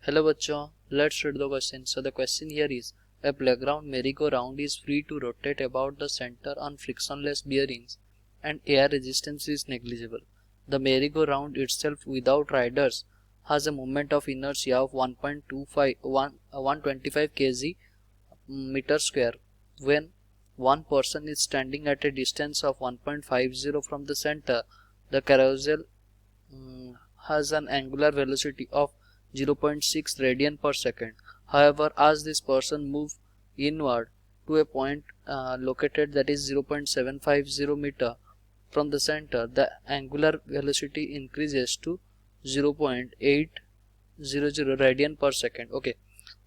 Hello बच्चों, let's read the question. So the question here is, a playground merry-go-round is free to rotate about the center on frictionless bearings and air resistance is negligible. The merry-go-round itself without riders has a moment of inertia of 125 kg meter square. When one person is standing at a distance of 1.50 from the center, the carousel has an angular velocity of 0.6 radian per second. However, as this person moves inward to a point located that is 0.750 meter from the center, the angular velocity increases to 0.800 radian per second. Okay,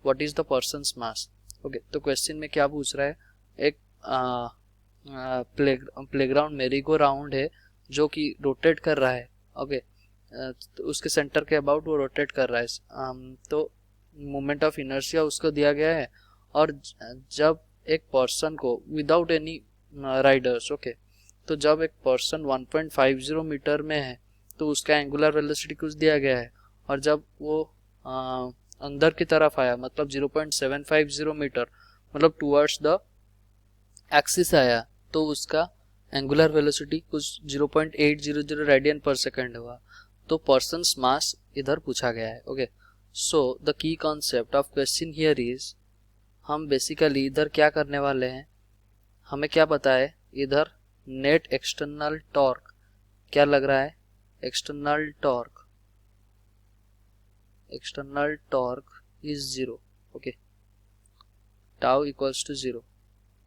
what is the person's mass? Okay, तो question में क्या पूछ रहा है, एक playground मेरी go round है जो कि रोटेट कर रहा है. ओके, तो उसके सेंटर के अबाउट वो रोटेट कर रहा है. तो मोमेंट ऑफ इनर्शिया उसको दिया गया है, और जब एक पर्सन को विदाउट एनी राइडर्स, ओके, तो जब एक पर्सन 1.50 मीटर में है तो उसका एंगुलर वेलोसिटी कुछ दिया गया है, और जब वो अंदर की तरफ आया मतलब 0.750 मीटर मतलब टुवर्ड्स द एक्सिस आया तो उसका एंगुलर वेलोसिटी कुछ 0.800 रेडियन पर सेकंड हुआ. तो पर्सन्स मास इधर पूछा गया है. Okay, so the key concept of question here is, हम बेसिकली इधर क्या करने वाले हैं, हमें क्या पता है इधर नेट एक्सटर्नल टॉर्क क्या लग रहा है, external torque is 0. Okay, tau equals to 0,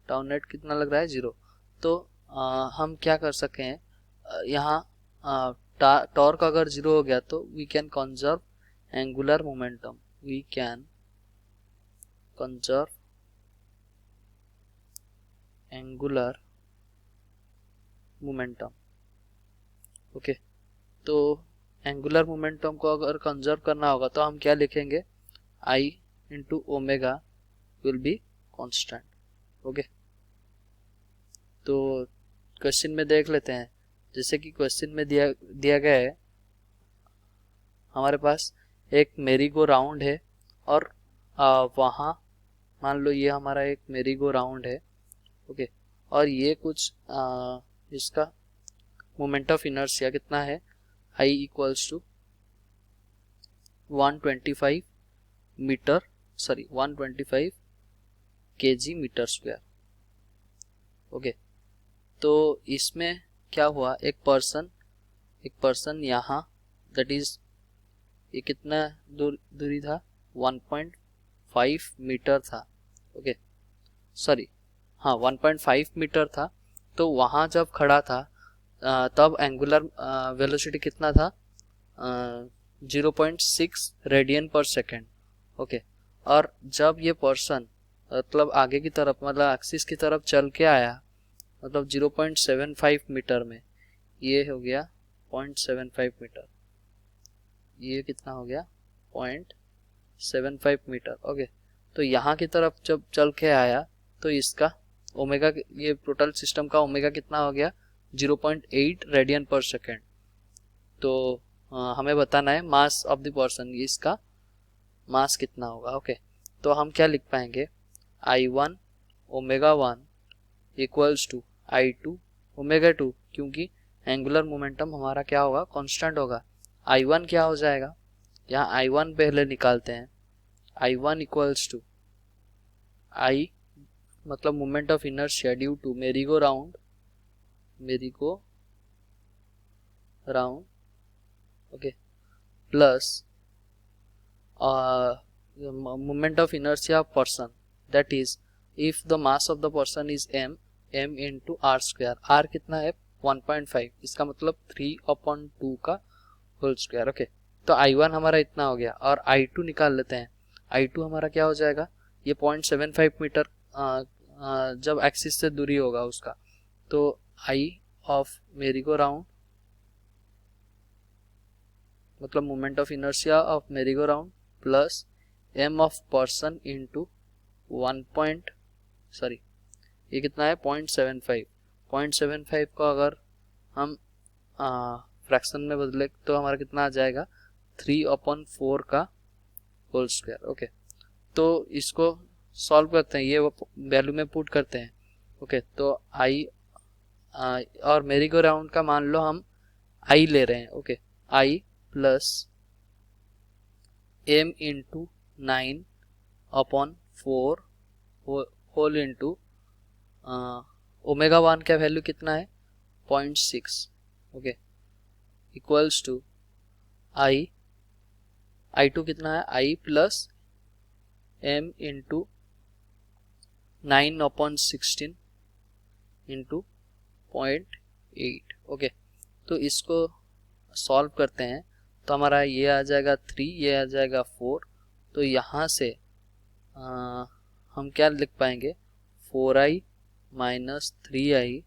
tau net कितना लग रहा है 0. तो हम क्या कर सके हैं, यहाँ टॉर्क अगर 0 हो गया तो we can conserve angular momentum, angular momentum. Okay, तो एंगुलर मोमेंटम को अगर कंजर्व करना होगा तो हम क्या लिखेंगे, I into omega will be constant. Okay, तो क्वेश्चन में देख लेते हैं. जैसे कि क्वेश्चन में दिया गया है, हमारे पास एक मेरी गो राउंड है, और वहाँ मान लो ये हमारा एक मेरी गो राउंड है. ओके, और ये कुछ इसका मोमेंट ऑफ इनर्शिया कितना है, I equals to 125 kg metre square. Okay, तो इसमें क्या हुआ, एक पर्सन यहाँ, दैट इज ये कितना दूरी था, 1.5 मीटर था. ओके, सॉरी, हाँ 1.5 मीटर था. तो वहाँ जब खड़ा था तब एंगुलर वेलोसिटी कितना था, 0.6 रेडियन पर सेकेंड. ओके, और जब ये पर्सन मतलब आगे की तरफ मतलब एक्सिस की तरफ चल के आया मतलब 0.75 मीटर में, ये हो गया 0.75 मीटर, ये कितना हो गया 0.75 मीटर. ओके, तो यहाँ की तरफ जब चल के आया तो इसका ओमेगा, ये टोटल सिस्टम का ओमेगा कितना हो गया 0.8 रेडियन पर सेकेंड. तो हमें बताना है मास ऑफ द पर्सन, इसका मास कितना होगा. ओके, तो हम क्या लिख पाएंगे, I1 omega 1 equals to I2 omega 2, क्योंकि एंगुलर मोमेंटम हमारा क्या होगा, कांस्टेंट होगा. I1 क्या हो जाएगा, यहाँ I1 पहले निकालते हैं. I1 इक्वल्स टू I मतलब moment of inertia due to merry go round. Okay, plus moment of inertia of person, that is if the mass of the person is m into r square. r कितना है 1.5, इसका मतलब 3/2 का whole square. Okay, तो I1 हमारा इतना हो गया, और I2 निकाल लेते हैं. I2 हमारा क्या हो जाएगा, ये 0.75 मीटर जब एक्सिस से दूरी होगा उसका, तो I ऑफ मेरी गो राउंड मतलब मोमेंट ऑफ इनर्शिया ऑफ मेरी go round plus m of person into ये कितना है 0.75 को अगर हम फ्रैक्शन में बदले तो हमारा कितना आ जाएगा 3/4 का होल स्क्वायर। ओके, तो इसको सॉल्व करते हैं, ये वैल्यू में पुट करते हैं। ओके, तो आई और मेरी गो राउंड का मान लो हम आई ले रहे हैं। Okay, I plus m into 9/4 whole into omega 1 का वैल्यू कितना है 0.6। Okay, equals to I two कितना है I plus m into 9/16 into 0.8। Okay, तो इसको सॉल्व करते हैं तो हमारा ये आ जाएगा 3, ये आ जाएगा 4। तो यहाँ से हम क्या लिख पाएंगे 4i minus 3i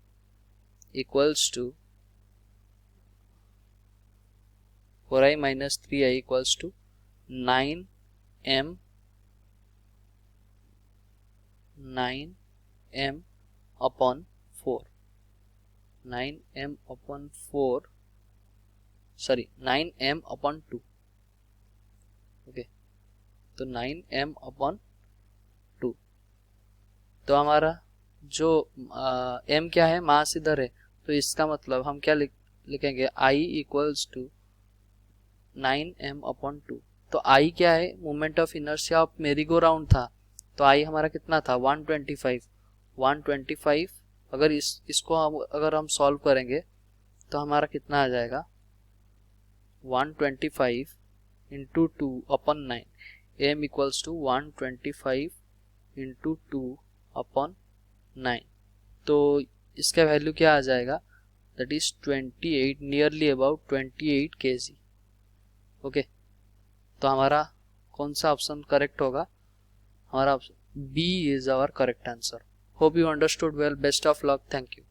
equals to 4i minus 3i equals to 9m upon 4 9m upon 4 sorry 9m upon 2। Okay, तो 9m अपॉन 2। तो हमारा जो m क्या है मास इधर है, तो इसका मतलब हम क्या लिखेंगे I equals to 9m upon 2। तो I क्या है मोमेंट ऑफ इनर्शिया ऑफ मेरी गो राउंड था, तो I हमारा कितना था 125। अगर इसको अगर हम सॉल्व करेंगे तो हमारा कितना आ जाएगा 125 into 2 upon 9, m equals to 125 into 2 upon 9। तो इसका वैल्यू क्या आ जाएगा that is 28, nearly about 28 kg। ओके, तो हमारा कौन सा ऑप्शन करेक्ट होगा, हमारा option B is our correct answer. Hope you understood well, best of luck, thank you.